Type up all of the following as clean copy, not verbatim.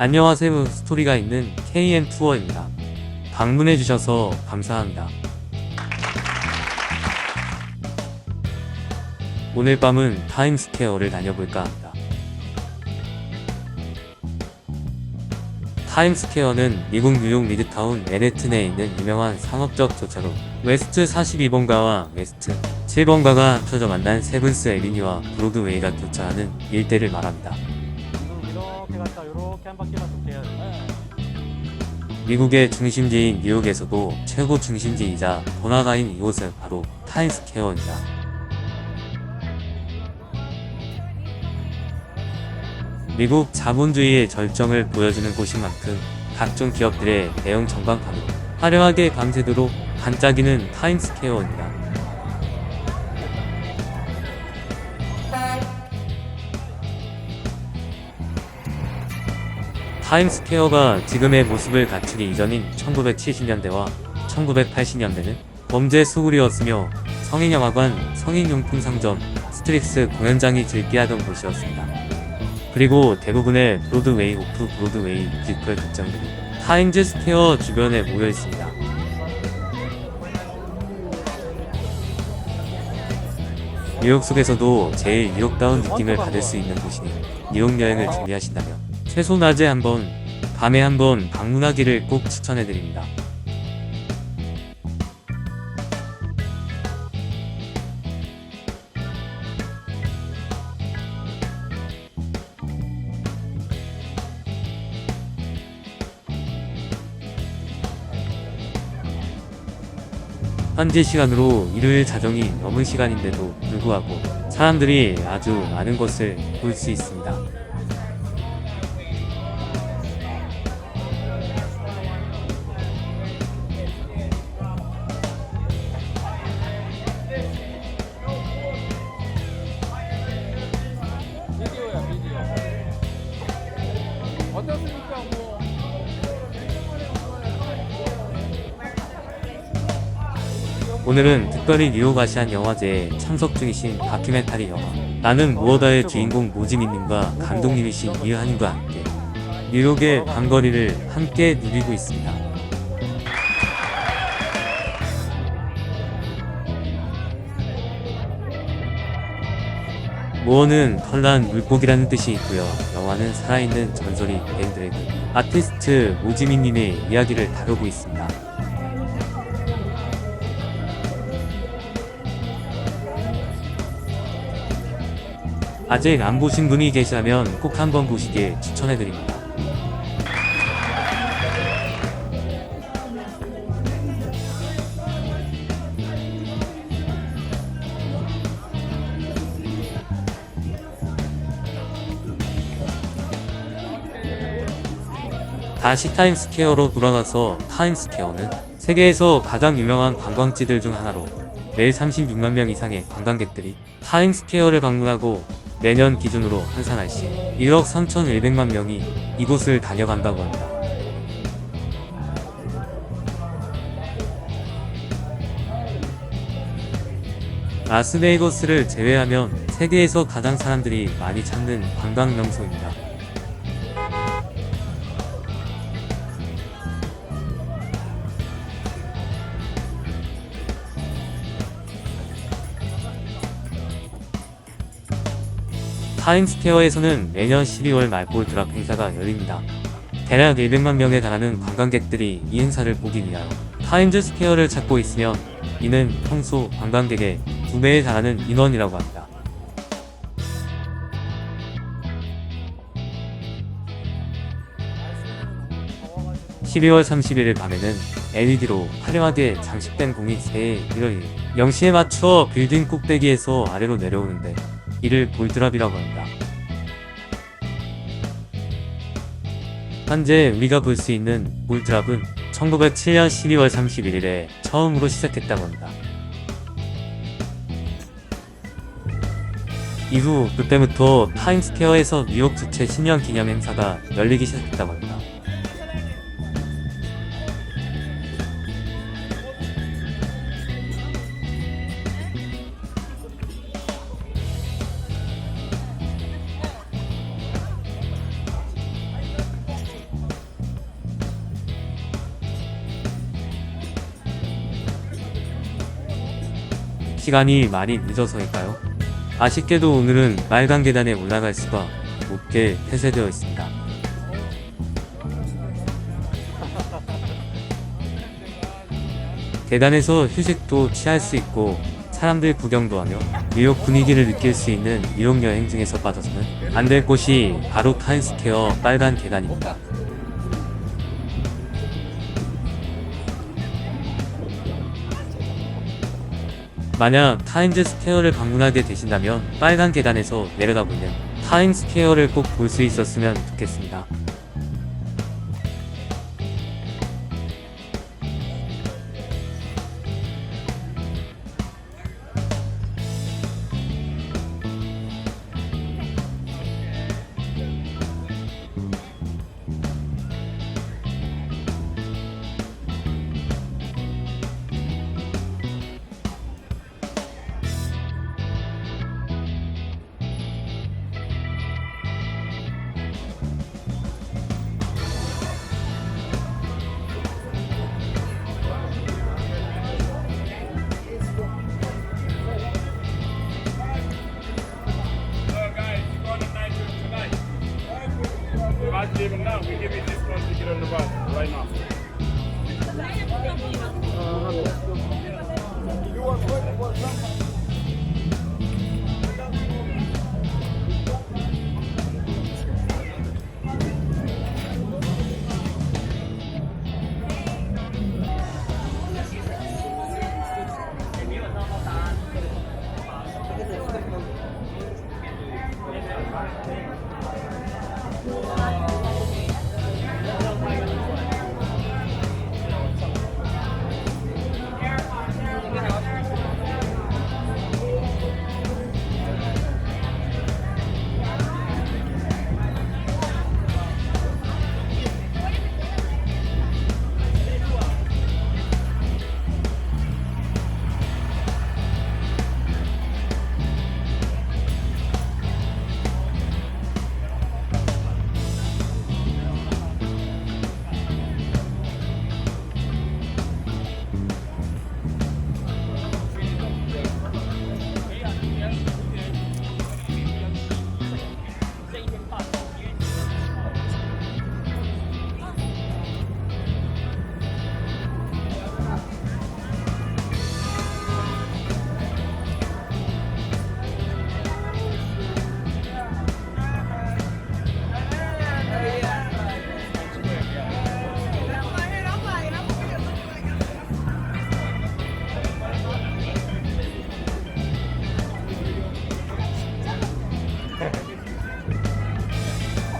안녕하세요. 스토리가 있는 KN 투어입니다. 방문해주셔서 감사합니다. 오늘 밤은 타임스퀘어를 다녀볼까 합니다. 타임스퀘어는 미국 뉴욕 미드타운 맨해튼에 있는 유명한 상업적 교차로 웨스트 42번가와 웨스트 7번가가 합쳐져 만난 세븐스 애비뉴와 브로드웨이가 교차하는 일대를 말합니다. 이렇게 갔다 이렇게 한 바퀴만 돌게요. 미국의 중심지인 뉴욕에서도 최고 중심지이자 번화가인 이곳은 바로 타임스퀘어입니다. 미국 자본주의의 절정을 보여주는 곳인 만큼 각종 기업들의 대형 전광판으로 화려하게 밤새도록 반짝이는 타임스퀘어입니다. 타임스퀘어가 지금의 모습을 갖추기 이전인 1970년대와 1980년대는 범죄 수구리였으며 성인영화관, 성인용품 상점, 스트립스 공연장이 즐비하던 곳이었습니다. 그리고 대부분의 브로드웨이, 오프 브로드웨이 뮤지컬 극장들이 타임즈 스퀘어 주변에 모여 있습니다. 뉴욕 속에서도 제일 뉴욕다운 느낌을 받을 수 있는 곳이니 뉴욕 여행을 준비하신다면 최소 낮에 한번, 밤에 한번 방문하기를 꼭 추천해드립니다. 현지 시간으로 일요일 자정이 넘은 시간인데도 불구하고 사람들이 아주 많은 것을 볼 수 있습니다. 비디오야 비디오. 어떻습니까 뭐. 오늘은 특별히 뉴욕 아시안 영화제에 참석 중이신 다큐멘터리 영화 나는 무엇다의 주인공 모지민님과 감독님이신 이하님과 함께 뉴욕의 밤거리를 함께 누비고 있습니다. 무어는 털난 물고기라는 뜻이 있고요. 영화는 살아있는 전설이 밴드레그 아티스트 모지민님의 이야기를 다루고 있습니다. 아직 안 보신 분이 계시다면 꼭 한번 보시길 추천해드립니다. 다시 타임스퀘어로 돌아가서 타임스퀘어는 세계에서 가장 유명한 관광지들 중 하나로 매일 36만 명 이상의 관광객들이 타임스퀘어를 방문하고 매년 기준으로 한산할시 1억 3,100만 명이 이곳을 다녀간다고 합니다. 라스베이거스를 제외하면 세계에서 가장 사람들이 많이 찾는 관광 명소입니다. 타임스퀘어에서는 매년 12월 말볼 드랍 행사가 열립니다. 대략 100만 명에 달하는 관광객들이 이 행사를 보기 위하여 타임즈 스퀘어를 찾고 있으며 이는 평소 관광객의 2배에 달하는 인원이라고 합니다. (12월 31일) 밤에는 LED로 화려하게 장식된 공이 새해 1월 0시에 맞춰 빌딩 꼭대기에서 아래로 내려오는데 이를 볼드랍이라고 합니다. 현재 우리가 볼 수 있는 볼드랍은 1907년 12월 31일에 처음으로 시작했다고 합니다. 이후 그때부터 타임스퀘어에서 뉴욕 주최 신년 기념 행사가 열리기 시작했다고 합니다. 시간이 많이 늦어서일까요? 아쉽게도 오늘은 빨간 계단에 올라갈 수가 없게 폐쇄되어 있습니다. 계단에서 휴식도 취할 수 있고 사람들 구경도 하며 뉴욕 분위기를 느낄 수 있는 뉴욕 여행 중에서 빠져서는 안 될 곳이 바로 타임스퀘어 빨간 계단입니다. 만약 타임즈스퀘어를 방문하게 되신다면 빨간 계단에서 내려다보는 타임스퀘어를 꼭 볼 수 있었으면 좋겠습니다. Even now, we give you discount to get on the bus right now.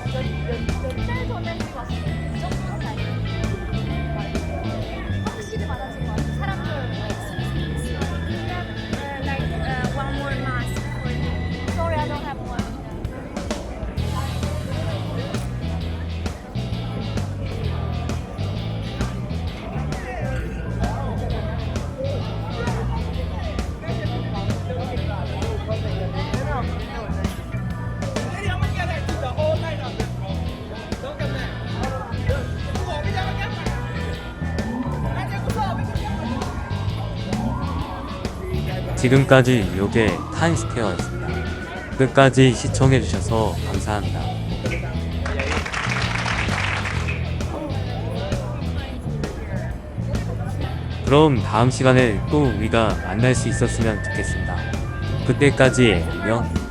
몇달 전에 찍었어요. 이 정도는 아니에요. 확실히 많아진 것 같아요. 사람들. Like one more mask for you. Sorry, I don't have one. 지금까지 뉴욕의 타임스퀘어였습니다. 끝까지 시청해주셔서 감사합니다. 그럼 다음 시간에 또 우리가 만날 수 있었으면 좋겠습니다. 그때까지 안녕.